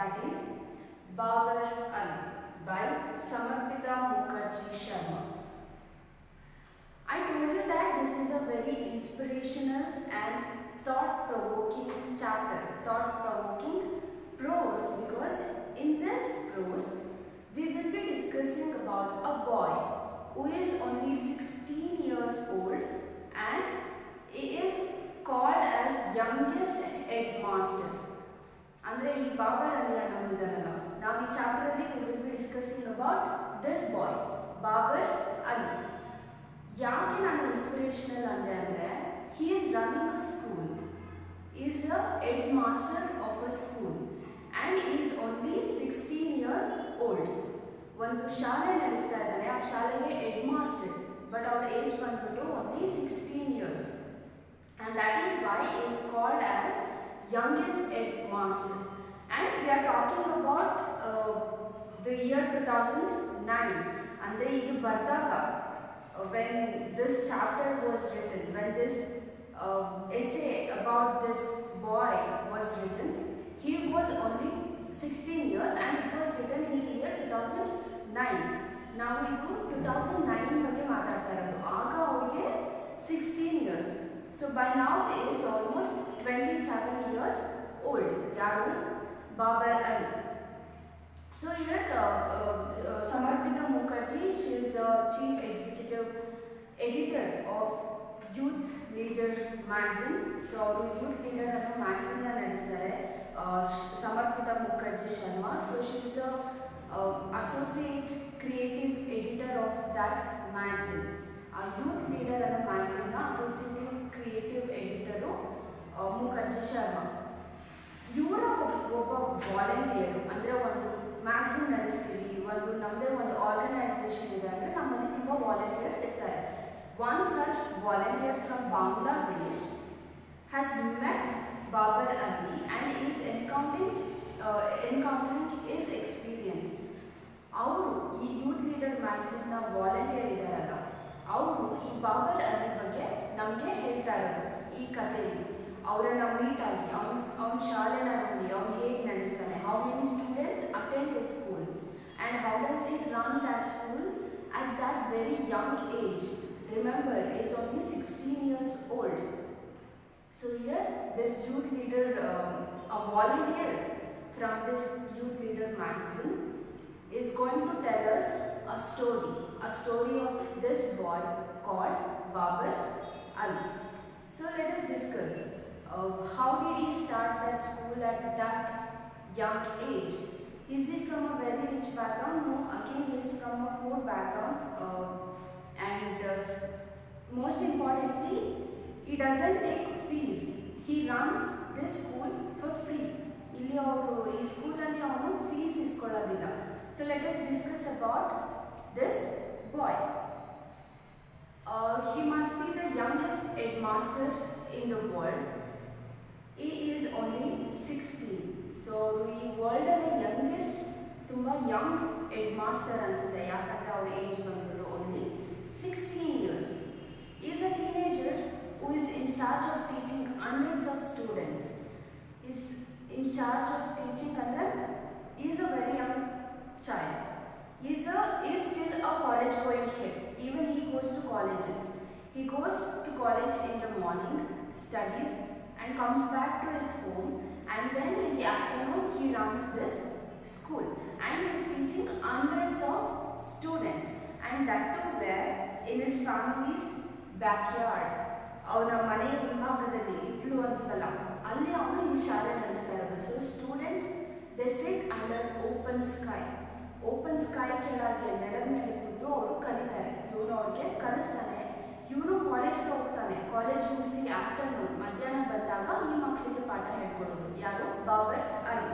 that is Babar Ali by Samarpita Mukherjee Sharma. I told you that this is a very inspirational and thought-provoking chapter, thought-provoking prose, because in this prose we will be discussing about a boy who is only 16 years old and he is called as youngest headmaster. Andre ee Babar Ali annodidanalla now ee chapter alli we will be discussing about this boy Babar Ali. Yake nanu inspirational andre he is running a school, he is a headmaster of a school and he is only 16 years old. ಒಂದು ಶಾಲೆ ನಡೆಸ್ತಾ ಇದ್ದಾರೆ, ಆ ಶಾಲೆಗೆ head master, but ಅವರ age ಬಂದ್ಬಿಟ್ಟು only 16 years and that is why he is called as youngest headmaster. And we are talking about the year 2009 ಅಂದ್ರೆ ಇದು ಬರ್ದಾಗ when this chapter was written, when this essay about this boy was written, he was only 16 years and it was written in the year 2009. Now ಇದು 2009 ಬಗ್ಗೆ ಮಾತಾಡ್ತಾ ಇರೋದು, ಆಗ ಅವರಿಗೆ 16 years. So by now he is almost 27 years old. ಯಾರು? Babar Ali. So here Samarpita Mukherjee, she is a chief executive editor of Youth Leader magazine. So Youth Leader ಅನ್ನೋ magazine ನಡೆಸ್ತಾರೆ Samarpita Mukherjee Sharma. So she is a associate creative editor of that magazine. Youth Leader ಅನ್ನೋ magazine ನ associate creative editor Mukherjee Sharma. ಇವರ ಒಬ್ಬ volunteer ಅಂದರೆ ಒಂದು magazine ನಡೆಸ್ತೀವಿ, ಒಂದು ನಮ್ಮದೇ ಒಂದು ಆರ್ಗನೈಸೇಷನ್ ಇದೆ ಅಂದರೆ ನಮ್ಮಲ್ಲಿ ತುಂಬ ವಾಲಂಟಿಯರ್ಸ್ ಇರ್ತಾರೆ. One such volunteer from Bangladesh has met Babar Ali and is encountering his experience. ಅವರು ಈ ಯೂತ್ ಲೀಡರ್ ಮ್ಯಾಗ್ಝಿನ್ನ ವಾಲಂಟಿಯರ್ ಇದ್ದಾರಲ್ಲ, ಅವರು ಈ ಬಾಬರ್ ಅಲಿ ಬಗ್ಗೆ ನಮಗೆ ಹೇಳ್ತಾ ಇರೋದು ಈ ಕಥೆಯಲ್ಲಿ. ಅವರನ್ನು ಮೀಟ್ ಆಗಿ ಅವನ ಶಾಲೆನ ನೋಡಿ ಅವನು ಹೇಗೆ ನಡೆಸ್ತಾನೆ, how many students attend his school and how does he run that school at that very young age. Remember is only 16 years old. So here this youth leader, a volunteer from this youth leader magazine is going to tell us a story of this boy called Babar Ali. So let us discuss how did he start that school at that young age. Is he from a very rich background? No, again he is from a poor background and most importantly he doesn't take fees. He runs this school for free. ಇಲ್ಲಿ ಅವರು ಈ ಸ್ಕೂಲಲ್ಲಿ ಅವನು fees ಇಸ್ಕೊಳ್ಳೋದಿಲ್ಲ. So let us discuss about this boy. He must be the youngest headmaster in the world. He is only 16. So ಈ world ಅಲ್ಲಿ youngest ತುಂಬಾ young headmaster ಅನ್ಸುತ್ತೆ, ಯಾಕಂದ್ರೆ ಅವರ ಏಜ್ ಬಂದ್ಬಿಟ್ಟು only 16 years. He is a teenager who is in charge of teaching hundreds of students. Is in charge of teaching andre he is a very young child. He is still a college going kid. Even he goes to colleges. He goes to college in the morning, studies and comes back to his home, and then in the afternoon he runs this school and he is teaching hundreds of students, and that too where in his family's backyard. ಅವರ ಮನೆ ಹಿಂಭಾಗದಲ್ಲಿ ಇತ್ಲು ಅಂತೀವಲ್ಲ, ಅಲ್ಲಿ ಅವನು ಈ ಶಾಲೆ ನಡೆಸ್ತಾ ಇರೋದು. So students they sit under open sky ಕೆಳಗೆ ನೆಲದ ಮೇಲೆ ಕೂತು ಅವರು ಕಲಿತಾರೆ. ಇವನು ಅವ್ರಿಗೆ ಕಲಿಸ್ತಾನೆ, ಇವನು ಕಾಲೇಜ್ಗೆ ಹೋಗ್ತಾನೆ, ಕಾಲೇಜ್ ಮುಗಿಸಿ ಆಫ್ಟರ್ನೂನ್ ಮಧ್ಯಾಹ್ನ ಬಂದಾಗ ಈ ಮಕ್ಕಳಿಗೆ ಪಾಠ ಹೇಳ್ಕೊಡೋದು. ಯಾರು? Babar Ali.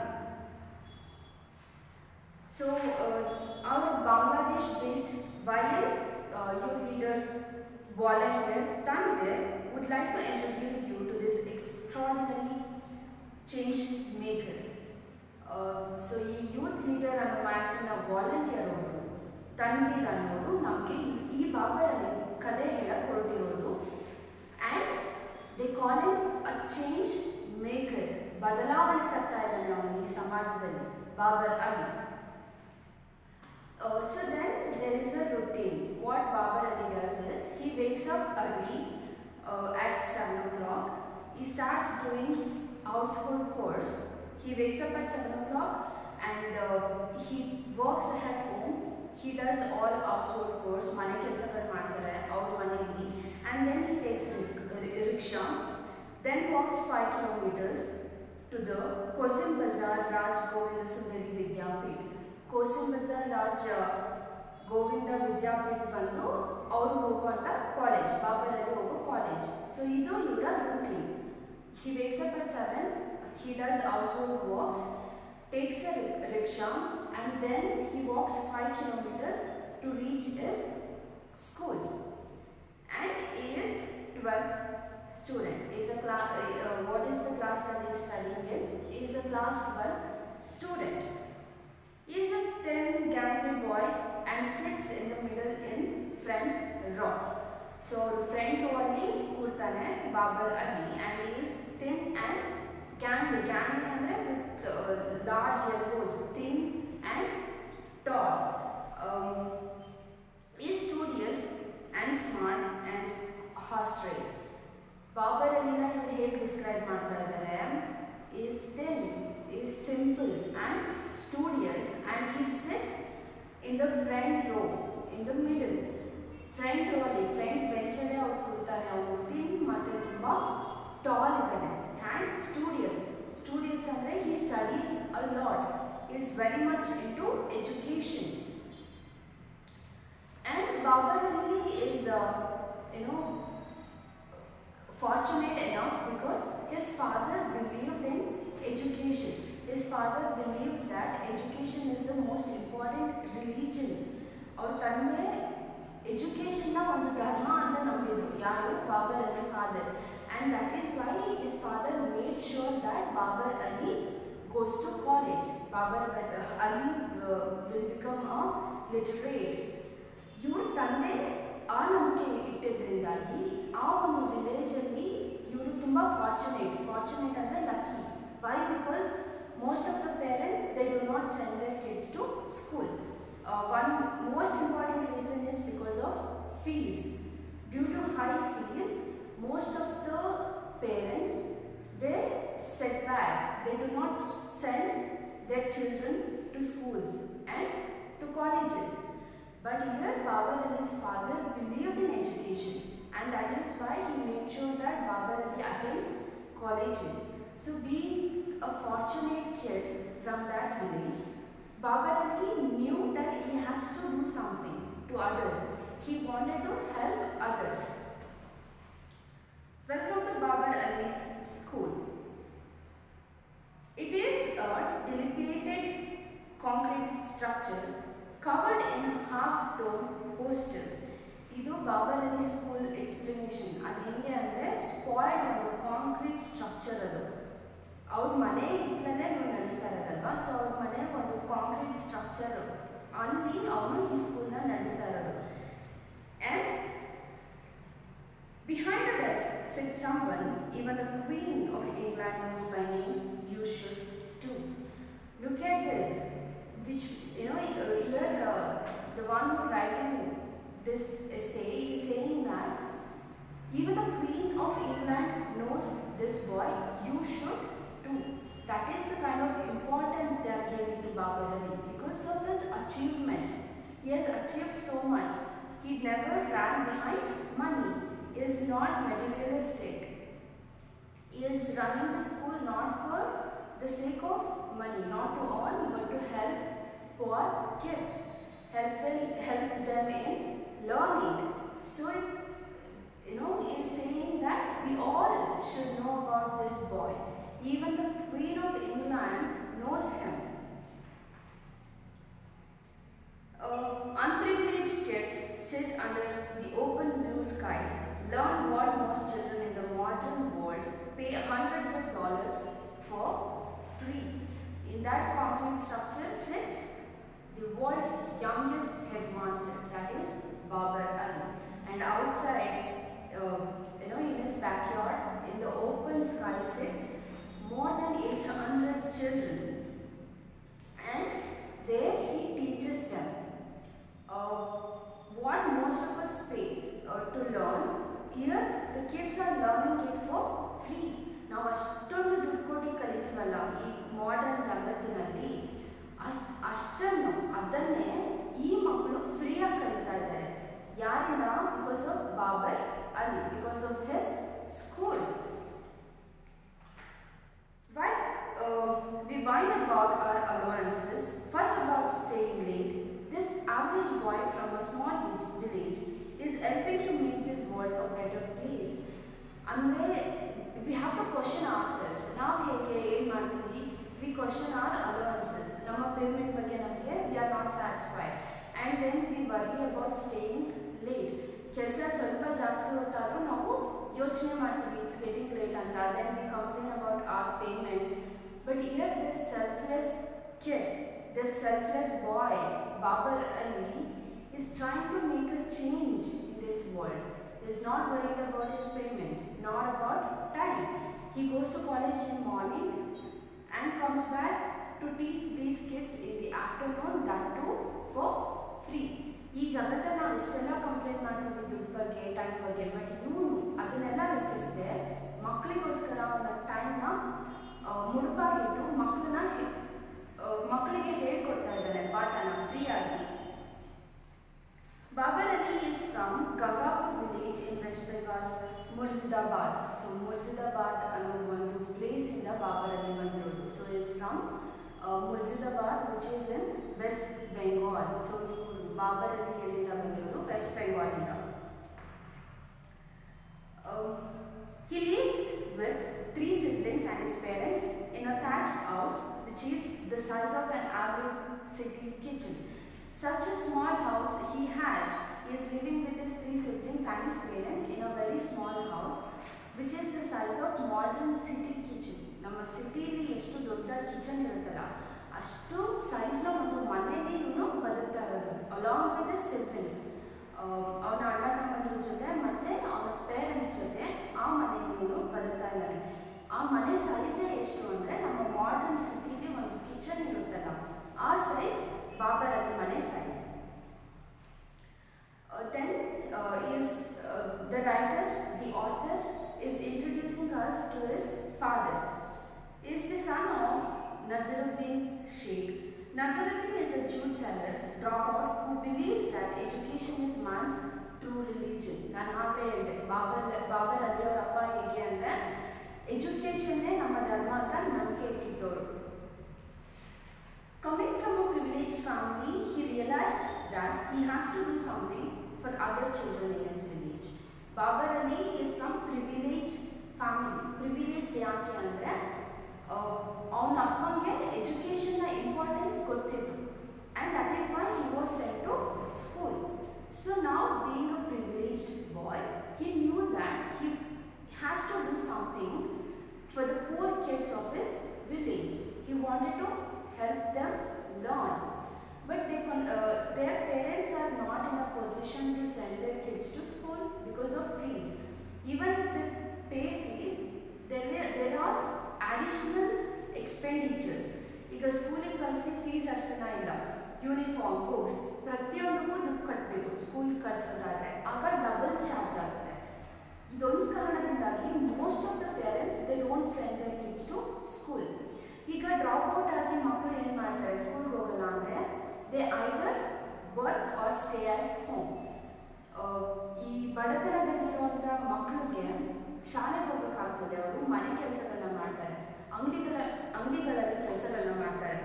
So our Bangladesh based YL youth leader volunteer Tanvir would like to introduce you to this extraordinary change maker. So ಈ ಯೂತ್ ಲೀಡರ್ ಅನ್ನೋ ಮ್ಯಾಗ್ಝಿನ್ನ ವಾಲಂಟಿಯರ್ ಅವರು ತನ್ವೀರ್ ಅನ್ನೋರು ನಮಗೆ ಈ ಬಾಬರ್ ಅಲ್ಲಿ ಕಥೆ ಹೇಳಕ್ಕೆ ಹೊರಟಿರೋದು. And they call him a change maker. ಬದಲಾವಣೆ ತರ್ತಾ ಇದ್ದಾನೆ ಅವನು ಈ ಸಮಾಜದಲ್ಲಿ. Babar Ali. So then there is a routine. What Babar Ali does is, he wakes up early at 7 o'clock. He starts doing household chores. He wakes up at 7 o'clock and he works at home. He does all household chores, mane kelsagal ಮಾಡ್ತಾರೆ ಅವ್ರ ಮನೆಯಲ್ಲಿ, and then he takes his rickshaw, then walks 5 kilometers to the Kosim Bazaar Raj Govinda Sundari Vidyapit. Kosim Bazaar Raj Govinda Vidyapit ಬಂದು ಅವರು ಹೋಗುವಂತ college, Babur ಅಲ್ಲಿ ಹೋಗೋ college. So ಇದು ಇವರ routine. He wakes up at 7, he does household works, takes a rickshaw, and then he walks 5 kilometers to reach his school. And he is 12th student. Is a class. What is the class that he is studying in? He is a class 12th student. He is a thin, gangly boy and sits in the middle in front row. So front row alli kurtane Babar Ali, and he is thin and gangly. Gangly andre with large elbows, thin and tall. He is studious and smart and hostile. Babar Ali na iವರು ಹೇಗೆ describe ಮಾಡ್ತಾ ಇದ್ದಾರೆ? Is thin, is simple and studious, and he sits in the front row, in the middle. Front row ಅಲ್ಲಿ front bench ಅಲ್ಲಿ ಅವರು ಕೂರ್ತಾರೆ. ಅವರು thin ಮತ್ತೆ ತುಂಬಾ tall ಇದ್ದಾರೆ and studious. Studious ಅಂದ್ರೆ he studies a lot. He is very much into education. And Babar Ali is fortunate enough because his father believed in education. His father believed that education is the most important religion. Our tande education na ಒಂದು ಧರ್ಮ ಅಂತ ನಂಬಿದ್ರು. ಯಾರು? Babar Ali father. And that is why his father made sure that Babar Ali goes to college. Babar Ali will become a literate. ಇವ್ರ ತಂದೆ ಆ ನಂಬಿಕೆ ಇಟ್ಟಿದ್ರಿಂದಾಗಿ ಆ ಒಂದು ವಿಲೇಜ್ ಅಲ್ಲಿ ಇವರು ತುಂಬಾ ಫಾರ್ಚುನೇಟ್ ಅಂದ್ರೆ lucky. Why? Because most of the parents they do not send their kids to school. One most important reason is because of fees. Due to high fees, most of the parents, they set back. They do not send their children to schools and to colleges. But here Babar Ali's father believed in education, and that is why he made sure that Babar Ali attends colleges. So being a fortunate kid from that village, Babar Ali knew that he has to do something to others. He wanted to help others. Welcome to Babar Ali's school. It is a dilapidated concrete structure covered in half-tone posters. ಇದು Babur Ali school explanation. ಅದು ಹೆಂಗೆ ಅಂದರೆ, ಸ್ಪಾಯ್ಡ್ ಒಂದು concrete structure ಅದು. ಅವ್ರ ಮನೆ ಇತ್ತಲೇ ಇವ್ರು ನಡೆಸ್ತಾ ಇರೋದಲ್ವಾ, ಸೊ ಅವ್ರ ಮನೆ ಒಂದು ಕಾಂಕ್ರೀಟ್ ಸ್ಟ್ರಕ್ಚರ್, ಅಲ್ಲಿ ಅವನು ಈ ಸ್ಕೂಲ್ನ ನಡೆಸ್ತಾ ಇರೋದು. And behind a desk sits someone even the Queen of England knows by name. You should too. Look at this. Which here the one who writing this essay is saying that even the Queen of England knows this boy. You should too. That is the kind of importance they are giving to Babar Ali because of his achievement. He has achieved so much. He never ran behind money. He is not materialistic. He is running the school not for the sake of money, not to earn, but to help poor kids, help them in learning. So he is saying that we all should know about this boy. Even the Queen of England knows him. Unprivileged kids sit under the open blue sky, learn what most children in the modern world pay hundreds of dollars for free. In that concrete structure sits the world's youngest headmaster, that is Babar Ali. And outside, in his backyard, in the open sky sits more than 800 children. most of us pay to learn. Here the kids are learning it for free. ನಾವು ಅಷ್ಟೊಂದು ದುಡ್ಡು ಕೊಟ್ಟು ಕಲಿತೀವಲ್ಲ ಈ modern ಜಗತ್ತಿನಲ್ಲಿ, ಅಷ್ಟನ್ನು ಅದನ್ನೇ ಈ ಮಕ್ಕಳು ಫ್ರೀಯಾಗಿ ಕಲಿತಾ ಇದ್ದಾರೆ. ಯಾರಿಂದ? Because of Babar Ali, because of his school. We whine about our allowances, fuss about staying late. This average boy from a small village is helping to make this world a better place. Andre, we have to question ourselves. Now hege ಏನು ಮಾಡ್ತೀವಿ? We question our allowances. ನಮ್ಮ payment ಬಗ್ಗೆ ನಮಗೆ we are not satisfied, and then we worry about staying late. ಕೆಲಸ ಸ್ವಲ್ಪ ಜಾಸ್ತಿ ಹೊತ್ತಾದರೂ ನಾವು ಯೋಚನೆ ಮಾಡ್ತೀವಿ it's getting late ಅಂತ. Then we complain about our payments. But here this selfless kid, this selfless boy, Babar Ali, is trying to make a change in this world. He is not worried about his payment, not about time. He goes to college in morning and comes back to teach these kids in the afternoon, that too for free. ಈ ಜಗತ್ತಲ್ಲಿ ನಾವು ಇಷ್ಟೆಲ್ಲ complaint ಮಾಡ್ತೀವಿ ದುಡ್ಡು ಬಗ್ಗೆ, time ಬಗ್ಗೆ, but ಇವನು ಅದನ್ನೆಲ್ಲ ಲೆಕ್ಕಿಸದೆ ಮಕ್ಕಳಿಗೋಸ್ಕರ ಅವನ ಟೈಮ್ನ ಮುಡುಪಾಗಿಟ್ಟು ಮಕ್ಕಳಿಗೆ ಹೇಳ್ಕೊಡ್ತಾ ಇದ್ದಾನೆ ಪಾಠನ ಫ್ರೀಯಾಗಿ. Babar Ali is from Gangapur village in West Bengal's Mukherjee. So Mukherjee ಅನ್ನೋ ಒಂದು ಪ್ಲೇಸ್ ಇಂದ ಬಾಬರ್ ಅಲಿ ಬಂದಿರೋದು. So he is from Mukherjee, which is in West Bengal. So Babur Ali ಎಲ್ಲಿಂದ ಬಂದಿರೋದು? ವೆಸ್ಟ್ ಬೆಂಗಾಲ್ ಇಂದ. He lives with 3 siblings and his parents in a thatched house which is the size of an average city kitchen. Such a small house he has. He is living with his 3 siblings and his parents in a very small house which is the size of modern city kitchen. ನಮ್ಮ ಸಿಟಿಲಿ ಎಷ್ಟು ದೊಡ್ಡ kitchen ಇರುತ್ತಲ್ಲ ಅಷ್ಟು ಸೈಜ್ನ ಒಂದು ಮನೆಯಲ್ಲಿ ಇವನು ಬದುಕ್ತಾ ಇರೋದು ಅಲಾಂಗ್ ವಿತ್ ಹಿಸ್ ಸಿಬ್ಲಿಂಗ್ಸ್. ಅವನ ಅಣ್ಣ ತಮ್ಮಂದ್ರ ಜೊತೆ ಮತ್ತು ಅವನ ಪೇರೆಂಟ್ಸ್ ಜೊತೆ ಆ ಮನೆಯಲ್ಲಿ ಇವನು ಬದುಕ್ತಾ ಇದ್ದಾನೆ. ಆ ಮನೆ ಸೈಜೇ ಎಷ್ಟು ಅಂದರೆ ನಮ್ಮ ಮಾಡರ್ನ್ ಸಿಟಿಲಿ ಒಂದು ಕಿಚನ್ ಇರುತ್ತಲ್ಲ ಆ ಸೈಜ್ ಬಾಬರ್ ಅಲಿ ಮನೆ size. Then the writer, the author is introducing us to his father. He is the son of Nazaruddin Sheikh. Nazaruddin is a jute seller dropout who believes that education is man's true religion. ನಾನು ಹಾಗೆ ಹೇಳಿದೆ ಬಾಬರ್ ಅಲಿ ಅವರ ಅಪ್ಪ ಹೇಗೆ ಅಂದರೆ ಎಜುಕೇಷನ್ನೇ ನಮ್ಮ ಧರ್ಮ ಅಂತ ನಂಬಿಕೆ ಇಟ್ಟಿದ್ದವರು. Coming from a privileged family, he realized that he has to do something for other children in his village. Babar Ali is from privileged family. Privileged ಯಾಕೆ ಅಂದರೆ ಅವನ ಅಪ್ಪಂಗೆ ಎಜುಕೇಷನ್ನ ಇಂಪಾರ್ಟೆನ್ಸ್ ಗೊತ್ತಿತ್ತು, and that is why he was sent to school. So now, being a privileged boy, he knew that he has to do something for the poor kids of his village. He wanted to help them learn, but their parents are not in a position to send their kids to school because of fees. Even if they pay fees, there are additional expenditures. ಈಗ ಸ್ಕೂಲಿಗೆ ಕಳಿಸಿ fees ಅಷ್ಟೇನ ಇಲ್ಲ, uniform, books ಪ್ರತಿಯೊಂದಕ್ಕೂ ದುಡ್ಡು ಕಟ್ಟಬೇಕು ಸ್ಕೂಲಿಗೆ ಕಳಿಸೋದಾದರೆ, ಆಗ double charge ಆಗುತ್ತೆ. ಇದೊಂದು ಕಾರಣದಿಂದಾಗಿ most of the parents they don't send their kids to school. ಈಗ ಡ್ರಾಪ್ಔಟ್ ಆಗಿ ಮಕ್ಕಳು ಏನು ಮಾಡ್ತಾರೆ ಸ್ಕೂಲ್ಗೆ ಹೋಗಲ್ಲ ಅಂದರೆ they either work or stay at home. ಈ ಬಡತನದಲ್ಲಿರುವಂಥ ಮಕ್ಕಳಿಗೆ ಶಾಲೆಗೆ ಹೋಗೋಕ್ಕಾಗ್ತದೆ, ಅವರು ಮನೆ ಕೆಲಸಗಳನ್ನ ಮಾಡ್ತಾರೆ, ಅಂಗಡಿಗಳಲ್ಲಿ ಕೆಲಸಗಳನ್ನ ಮಾಡ್ತಾರೆ.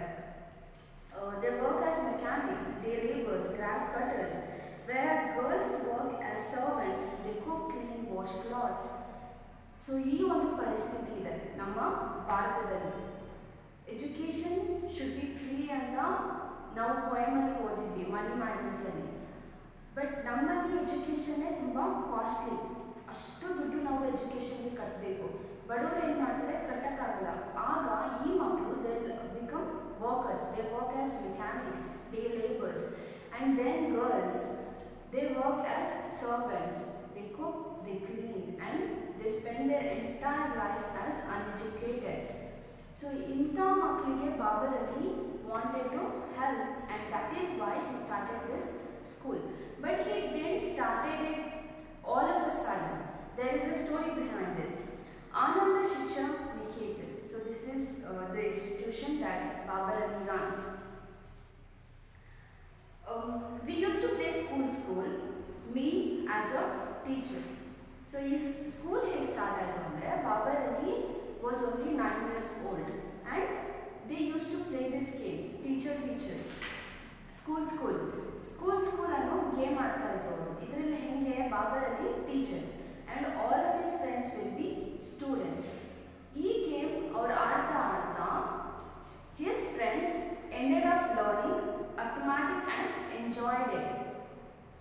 They work as mechanics, day labours, grass cutters, whereas girls work as servants, they cook, clean, wash clothes. So ಈ ಒಂದು ಪರಿಸ್ಥಿತಿ ಇದೆ ನಮ್ಮ ಭಾರತದಲ್ಲಿ. ಎಜುಕೇಷನ್ ಶುಡ್ ಬಿ ಫ್ರೀ ಅಂತ ನಾವು ಪೋಯಮಲ್ಲಿ ಓದಿದ್ವಿ ಮನಿ ಮ್ಯಾಡ್ನೆಸ್ಸಲ್ಲಿ. ಬಟ್ ನಮ್ಮಲ್ಲಿ ಎಜುಕೇಷನ್ನೇ ತುಂಬ ಕಾಸ್ಟ್ಲಿ, ಅಷ್ಟು ದುಡ್ಡು ನಾವು ಎಜುಕೇಷನ್ಗೆ ಕಟ್ಟಬೇಕು. ಬಡವರು ಏನು ಮಾಡ್ತಾರೆ, ಕಟ್ಟೋಕ್ಕಾಗಲ್ಲ. ಆಗ ಈ ಮಕ್ಕಳು they become workers, they work as mechanics, day labours, and then girls, they work as servants, they cook, they clean, and they spend their entire life as uneducated. So inta maklige Babar Ali wanted to help, and that is why he started this school. But he didn't start is a story behind this. Ananda Shiksha Niketan. So this is the institution that Babar Ali runs. We used to play school, me as a teacher. So his school head started andre Babar Ali was only 9 years old and they used to play this game, teacher, school ಅನ್ನೋ game ಆಡ್ತಾ ಇದ್ರು ಅವರು. ಇದರಲ್ಲಿ ಹೆಂಗೆ Babar Ali teacher and all of his friends will be students. ಈ game ಅವರು ಆಡ್ತಾ his friends ended up learning arithmetic and enjoyed it.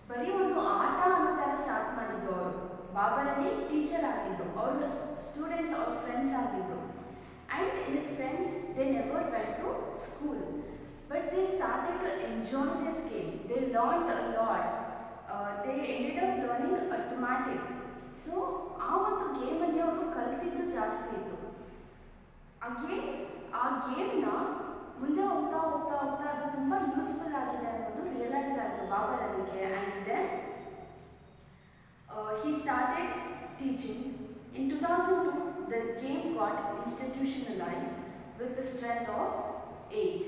ಬರೀ ಒಂದು ಆಟ ಅನ್ನೋ ಥರ ಸ್ಟಾರ್ಟ್ ಮಾಡಿದ್ದು ಅವರು. ಬಾಬರ್ ಅಲಿ ಟೀಚರ್ ಆಗಿದ್ರು, ಅವರು ಸ್ಟೂಡೆಂಟ್ಸ್ ಅವ್ರ ಫ್ರೆಂಡ್ಸ್ ಆಗಿದ್ರು. And his friends, they never went to school, but they started to enjoy this game. They learned a lot. They ended up learning arithmetic. So ಆ ಒಂದು ಗೇಮಲ್ಲಿ ಅವರು ಕಲ್ತಿದ್ದು ಜಾಸ್ತಿ ಇತ್ತು. ಆ ಗೇಮ್ನ ಮುಂದೆ ಹೋಗ್ತಾ ಅದು ತುಂಬ ಯೂಸ್ಫುಲ್ ಆಗಿದೆ ಅನ್ನೋದು ರಿಯಲೈಸ್ ಆಯಿತು ಬಾಬರ್ ಅಲಿಗೆ. And then he started teaching. In 2002, the game got institutionalized with the strength of 8.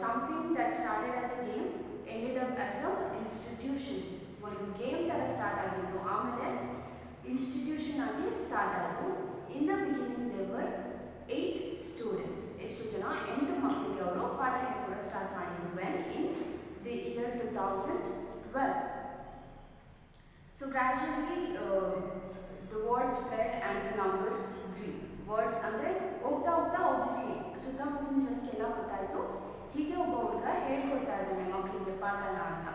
Something that started as a game ended up as an institution. ಒಂದು ಗೇಮ್ ಥರ ಸ್ಟಾರ್ಟ್ ಆಗಿತ್ತು, ಆಮೇಲೆ ಇನ್ಸ್ಟಿಟ್ಯೂಷನ್ ಆಗಿ ಸ್ಟಾರ್ಟ್ ಆಯಿತು. In the beginning there were 8 students. ಎಷ್ಟು ಜನ? 8 ಮಕ್ಕಳಿಗೆ ಅವರು ಪಾಠ ಹೇಳ್ಕೊಡೋಕ್ಕೆ ಸ್ಟಾರ್ಟ್ ಮಾಡಿದ್ರು when in the year 2012. So gradually the word spread and the number grew. Words ಅಂದರೆ ಹೋಗ್ತಾ obviously ಸುತ್ತಮುತ್ತಲಿನ ಜನಕ್ಕೆಲ್ಲ ಗೊತ್ತಾಯಿತು ಹೀಗೆ ಒಬ್ಬ ಹುಡುಗ ಹೇಳ್ಕೊಡ್ತಾ ಇದ್ದಾನೆ ಮಕ್ಕಳಿಗೆ ಪಾಠನ ಅಂತ.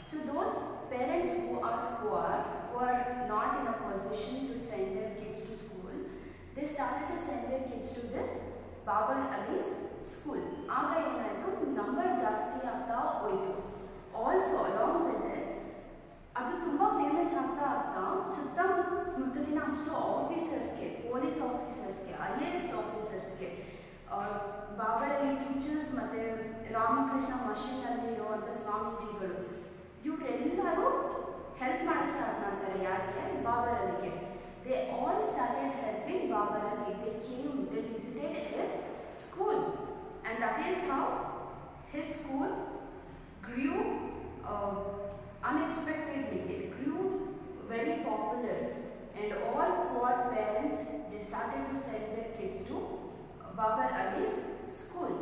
So those parents who are poor, who are not in a position to send their kids to school, they started to send their kids to this Babar Ali's school. ಆಗ ಏನಾಯಿತು, ನಂಬರ್ ಜಾಸ್ತಿ ಆಗ್ತಾ ಹೋಯಿತು. ಆಲ್ಸೋ ಅಲಾಂಗ್ ವಿತ್ ಇಟ್ ಅದು ತುಂಬ famous ಆಗ್ತಾ ಸುತ್ತಮುತ್ತಲಿನ ಅಷ್ಟು ಆಫೀಸರ್ಸ್ಗೆ, ಪೊಲೀಸ್ ಆಫೀಸರ್ಸ್ಗೆ, IAS ಆಫೀಸರ್ಸ್ಗೆ, ಬಾಬರ್ ಅಲಿ ಟೀಚರ್ಸ್ ಮತ್ತು ರಾಮಕೃಷ್ಣ ಮಷೀನಲ್ಲಿ ಇರುವಂಥ ಸ್ವಾಮೀಜಿಗಳು ಇವರೆಲ್ಲರೂ ಹೆಲ್ಪ್ ಮಾಡೋಕ್ಕೆ ಸ್ಟಾರ್ಟ್ ಮಾಡ್ತಾರೆ. ಯಾರಿಗೆ? ಬಾಬರ್ ಅಲಿಗೆ. They all started helping Babar Ali. They came, they visited his school and that is how his school grew unexpectedly. It grew very popular and all poor parents, they started to send their kids to Babar Ali's school.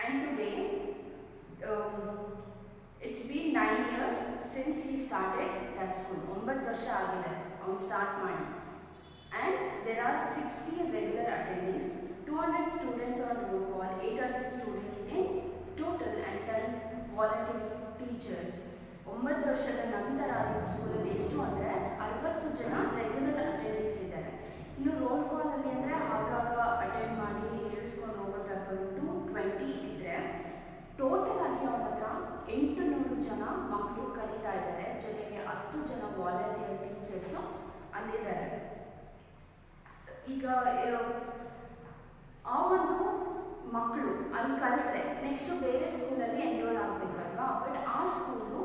And today it's been 9 years since he started that school. 9 ವರ್ಷ ಆಗಿದೆ ಅವನು start ಮಾಡಿ. And there are 60 regular attendees, 200 students on roll call, 800 students in total and 10 volunteer teachers. 9 ವರ್ಷದ ನಂತರ ಈ ಸ್ಕೂಲಲ್ಲಿ ಎಷ್ಟು ಅಂದರೆ 60 ಜನ ರೆಗ್ಯುಲರ್ ಅಟೆಂಡೀಸ್ ಇದ್ದಾರೆ. ಇನ್ನು ರೋಲ್ ಕಾಲಲ್ಲಿ ಅಂದರೆ ಆಗಾಗ ಅಟೆಂಡ್ ಮಾಡಿ ಹೇಳಿಸ್ಕೊಂಡು ಹೋಗೋದಂಥದ್ದು 20 ಇದ್ದರೆ, ಟೋಟಲ್ ಆಗಿ ಅವನ ಹತ್ರ 800 ಜನ ಮಕ್ಕಳು ಕಲಿತಾ ಇದ್ದಾರೆ. ಜೊತೆಗೆ 10 ಜನ ವಾಲಂಟಿಯರ್ ಟೀಚರ್ಸು ಅಲ್ಲಿದ್ದಾರೆ. ಈಗ ಆ ಒಂದು ಮಕ್ಕಳು ಅಲ್ಲಿ ಕಲಿತ್ರೆ ನೆಕ್ಸ್ಟು ಬೇರೆ ಸ್ಕೂಲಲ್ಲಿ ಎನ್ರೋಲ್ ಆಗಬೇಕಲ್ವಾ. ಬಟ್ ಆ ಸ್ಕೂಲು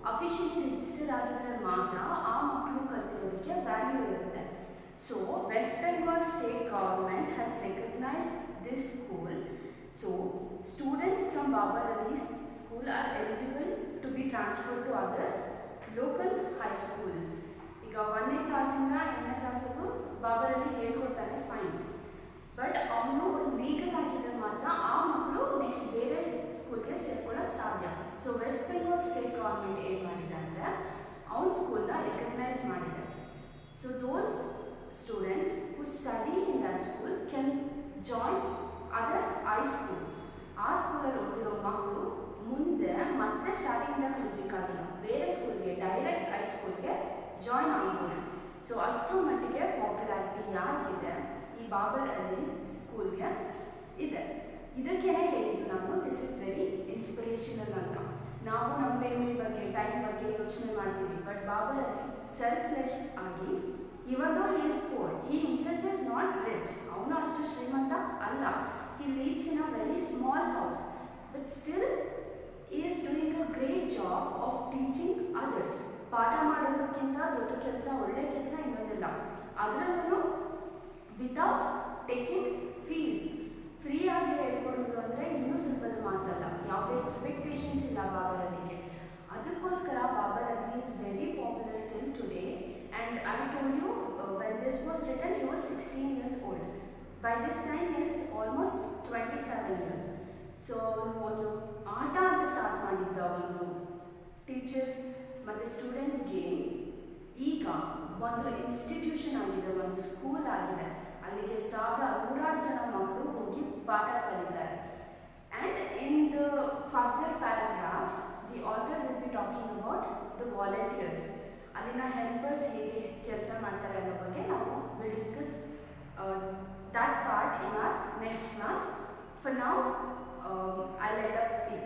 ಅಫಿಷಿಯಲಿ ರಿಜಿಸ್ಟರ್ ಆಗಿದ್ರೆ ಮಾತ್ರ ಆ ಮಕ್ಕಳು ಕಲ್ತಿರೋದಕ್ಕೆ ವ್ಯಾಲ್ಯೂ ಇರುತ್ತೆ. So West Bengal state government has recognised this school. So students from Babar Ali's school are eligible to be transfer to other local high schools. ಈಗ 1ನೇ ಕ್ಲಾಸಿಂದ 8ನೇ ಕ್ಲಾಸ್ವರೆಗೂ ಬಾಬರ್ ಅಲಿ ಹೇಳ್ಕೊಡ್ತಾನೆ, ಫೈನ್. ಬಟ್ ಅವನು ಲೀಗಲ್ ಆಗಿದ್ದರೆ ಮಾತ್ರ ಆ ಮಕ್ಕಳು ನೆಕ್ಸ್ಟ್ ಬೇರೆ ಸ್ಕೂಲ್ಗೆ ಸೇರ್ಕೊಳ್ಳೋಕ್ಕೆ ಸಾಧ್ಯ. So West Bengal state government ಏನು ಮಾಡಿದೆ ಅಂದರೆ ಅವನ ಸ್ಕೂಲ್ನ ರೆಕಗ್ನೈಸ್ ಮಾಡಿದೆ. So those students who study in that school can join other I schools. ಆ ಸ್ಕೂಲಲ್ಲಿ ಓದಿರೋ ಮಕ್ಕಳು ಮುಂದೆ ಮತ್ತೆ ಸ್ಟಾರ್ಟಿಂಗಿಂದ ಕಲಿಬೇಕಾಗಿಲ್ಲ, ಬೇರೆ ಸ್ಕೂಲ್ಗೆ ಡೈರೆಕ್ಟ್ ಐ ಸ್ಕೂಲ್ಗೆ ಜಾಯಿನ್ ಆಗ್ಬೋದು. ಸೊ ಅಷ್ಟು ಮಟ್ಟಿಗೆ ಪಾಪ್ಯುಲಾರಿಟಿ ಯಾರಿಗಿದೆ ಈ ಬಾಬರ್ ಅಲಿ ಸ್ಕೂಲ್ಗೆ ಇದೆ. ಇದಕ್ಕೇನೆ ಹೇಳಿದ್ದು ನಾನು ದಿಸ್ ಇಸ್ ವೆರಿ ಇನ್ಸ್ಪಿರೇಷನಲ್ ಅಂತ. ನಾವು ನಮ್ಮ ಪೇಮೆಂಟ್ ಬಗ್ಗೆ, ಟೈಮ್ ಬಗ್ಗೆ ಯೋಚನೆ ಮಾಡ್ತೀವಿ, ಬಟ್ ಬಾಬರ್ ಅಲಿ ಸೆಲ್ಫ್ಲೆಸ್ ಆಗಿ, even though he is poor, he himself is not rich, ಅವನು ಅಷ್ಟು ಶ್ರೀಮಂತ ಅಲ್ಲ, he lives in a very small house, but still he is doing a great job of teaching others. ಪಾಠ ಮಾಡೋದಕ್ಕಿಂತ ದೊಡ್ಡ ಕೆಲಸ, ಒಳ್ಳೆ ಕೆಲಸ ಇನ್ನೊಂದಿಲ್ಲ. ಅದರಲ್ಲೂ ವಿತೌಟ್ ಟೇಕಿಂಗ್ ಫೀಸ್, ಫ್ರೀಯಾಗಿ ಹೇಳ್ಕೊಡೋದು ಅಂದರೆ ಇನ್ನೂ ಸುಲಭದ ಮಾತಲ್ಲ. ಯಾವುದೇ ಎಕ್ಸ್ಪೆಕ್ಟೇಷನ್ಸ್ ಇಲ್ಲ ಬಾಬರ್ ಅಲಿಗೆ. ಅದಕ್ಕೋಸ್ಕರ Babar Ali is very popular till today. And I told you when this was written he was 16 years old. By this time he is almost 27 years. So ಒಂದು ಆಟ ಅಂತ ಸ್ಟಾರ್ಟ್ ಮಾಡಿದ್ದ ಒಂದು ಟೀಚರ್ ಮತ್ತು ಸ್ಟೂಡೆಂಟ್ಸ್ ಗೇಮ್ ಈಗ ಒಂದು ಇನ್ಸ್ಟಿಟ್ಯೂಷನ್ ಆಗಿದೆ, ಒಂದು ಸ್ಕೂಲ್ ಆಗಿದೆ. ಅಲ್ಲಿಗೆ ನೂರಾರು ಜನ ಮಕ್ಕಳು ಹೋಗಿ ಪಾಠ ಕಲಿತಾರೆ. And in the further paragraphs the author will be talking about the volunteers. ಅಲ್ಲಿನ ಹೆಲ್ಪರ್ಸ್ ಹೇಗೆ ಕೆಲಸ ಮಾಡ್ತಾರೆ ಅನ್ನೋ ಬಗ್ಗೆ ನಾವು will discuss that part in our next class. For now, I'll end up it.